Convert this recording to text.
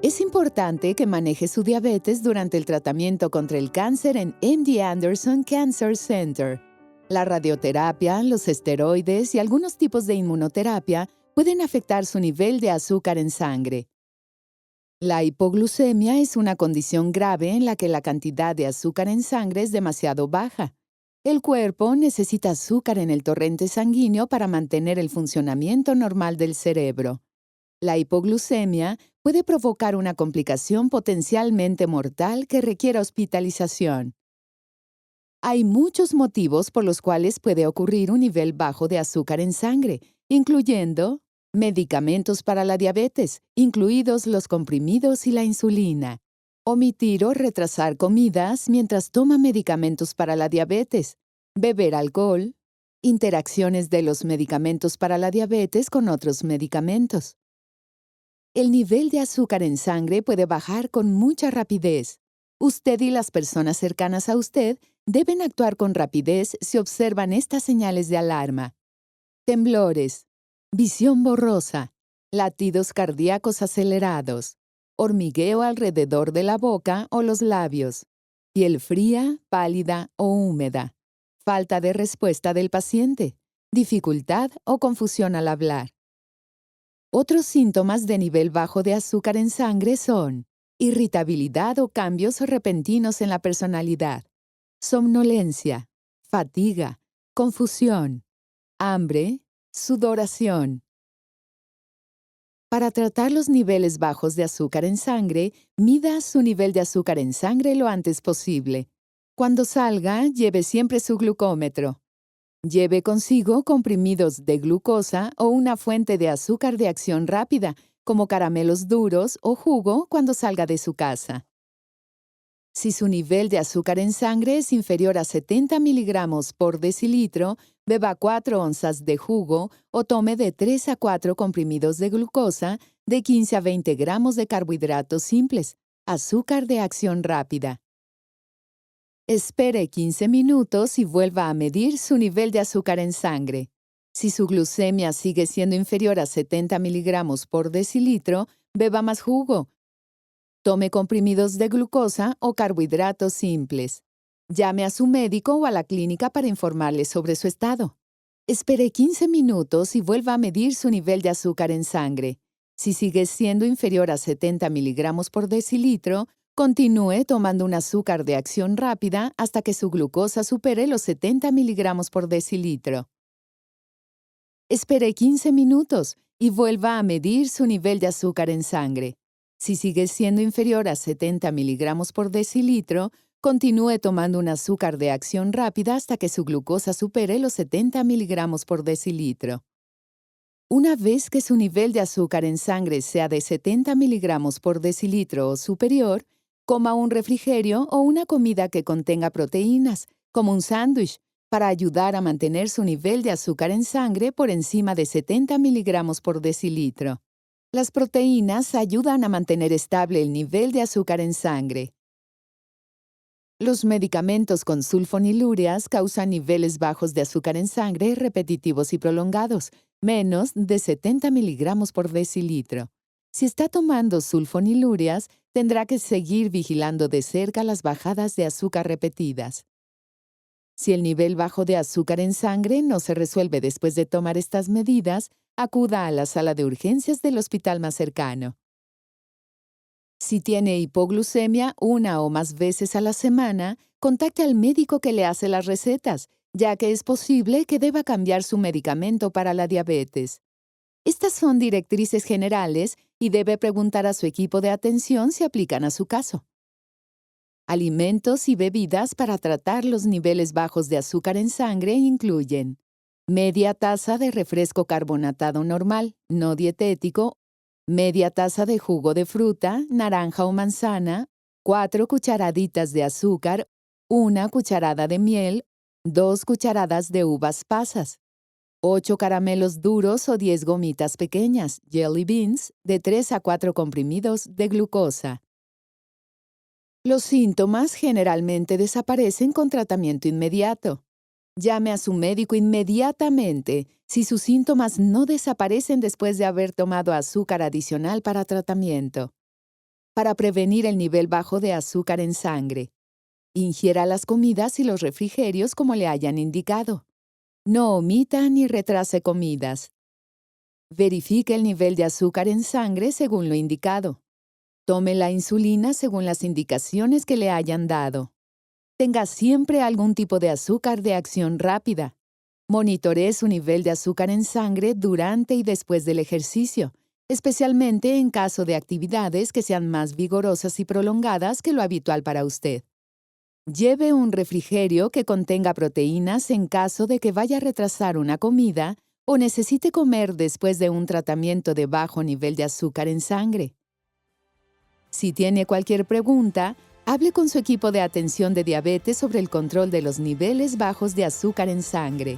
Es importante que maneje su diabetes durante el tratamiento contra el cáncer en MD Anderson Cancer Center. La radioterapia, los esteroides y algunos tipos de inmunoterapia pueden afectar su nivel de azúcar en sangre. La hipoglucemia es una condición grave en la que la cantidad de azúcar en sangre es demasiado baja. El cuerpo necesita azúcar en el torrente sanguíneo para mantener el funcionamiento normal del cerebro. La hipoglucemia puede provocar una complicación potencialmente mortal que requiera hospitalización. Hay muchos motivos por los cuales puede ocurrir un nivel bajo de azúcar en sangre, incluyendo medicamentos para la diabetes, incluidos los comprimidos y la insulina. Omitir o retrasar comidas mientras toma medicamentos para la diabetes. Beber alcohol. Interacciones de los medicamentos para la diabetes con otros medicamentos. El nivel de azúcar en sangre puede bajar con mucha rapidez. Usted y las personas cercanas a usted deben actuar con rapidez si observan estas señales de alarma. Temblores, visión borrosa, latidos cardíacos acelerados, hormigueo alrededor de la boca o los labios, piel fría, pálida o húmeda, falta de respuesta del paciente, dificultad o confusión al hablar. Otros síntomas de nivel bajo de azúcar en sangre son irritabilidad o cambios repentinos en la personalidad, somnolencia, fatiga, confusión, hambre, sudoración. Para tratar los niveles bajos de azúcar en sangre, mida su nivel de azúcar en sangre lo antes posible. Cuando salga, lleve siempre su glucómetro. Lleve consigo comprimidos de glucosa o una fuente de azúcar de acción rápida, como caramelos duros o jugo cuando salga de su casa. Si su nivel de azúcar en sangre es inferior a 70 miligramos por decilitro, beba 4 onzas de jugo o tome de 3 a 4 comprimidos de glucosa, de 15 a 20 gramos de carbohidratos simples, azúcar de acción rápida. Espere 15 minutos y vuelva a medir su nivel de azúcar en sangre. Si su glucemia sigue siendo inferior a 70 miligramos por decilitro, beba más jugo. Tome comprimidos de glucosa o carbohidratos simples. Llame a su médico o a la clínica para informarle sobre su estado. Espere 15 minutos y vuelva a medir su nivel de azúcar en sangre. Si sigue siendo inferior a 70 miligramos por decilitro, continúe tomando un azúcar de acción rápida hasta que su glucosa supere los 70 miligramos por decilitro. Espere 15 minutos y vuelva a medir su nivel de azúcar en sangre. Si sigue siendo inferior a 70 miligramos por decilitro, continúe tomando un azúcar de acción rápida hasta que su glucosa supere los 70 miligramos por decilitro. Una vez que su nivel de azúcar en sangre sea de 70 miligramos por decilitro o superior, coma un refrigerio o una comida que contenga proteínas, como un sándwich, para ayudar a mantener su nivel de azúcar en sangre por encima de 70 miligramos por decilitro. Las proteínas ayudan a mantener estable el nivel de azúcar en sangre. Los medicamentos con sulfonilureas causan niveles bajos de azúcar en sangre repetitivos y prolongados, menos de 70 miligramos por decilitro. Si está tomando sulfonilureas, tendrá que seguir vigilando de cerca las bajadas de azúcar repetidas. Si el nivel bajo de azúcar en sangre no se resuelve después de tomar estas medidas, acuda a la sala de urgencias del hospital más cercano. Si tiene hipoglucemia una o más veces a la semana, contacte al médico que le hace las recetas, ya que es posible que deba cambiar su medicamento para la diabetes. Estas son directrices generales y debe preguntar a su equipo de atención si aplican a su caso. Alimentos y bebidas para tratar los niveles bajos de azúcar en sangre incluyen media taza de refresco carbonatado normal, no dietético, media taza de jugo de fruta, naranja o manzana, 4 cucharaditas de azúcar, 1 cucharada de miel, 2 cucharadas de uvas pasas, 8 caramelos duros o 10 gomitas pequeñas, jelly beans, de 3 a 4 comprimidos de glucosa. Los síntomas generalmente desaparecen con tratamiento inmediato. Llame a su médico inmediatamente si sus síntomas no desaparecen después de haber tomado azúcar adicional para tratamiento. para prevenir el nivel bajo de azúcar en sangre. Ingiera las comidas y los refrigerios como le hayan indicado. No omita ni retrase comidas. Verifique el nivel de azúcar en sangre según lo indicado. Tome la insulina según las indicaciones que le hayan dado. Tenga siempre algún tipo de azúcar de acción rápida. Monitoree su nivel de azúcar en sangre durante y después del ejercicio, especialmente en caso de actividades que sean más vigorosas y prolongadas que lo habitual para usted. Lleve un refrigerio que contenga proteínas en caso de que vaya a retrasar una comida o necesite comer después de un tratamiento de bajo nivel de azúcar en sangre. Si tiene cualquier pregunta, hable con su equipo de atención de diabetes sobre el control de los niveles bajos de azúcar en sangre.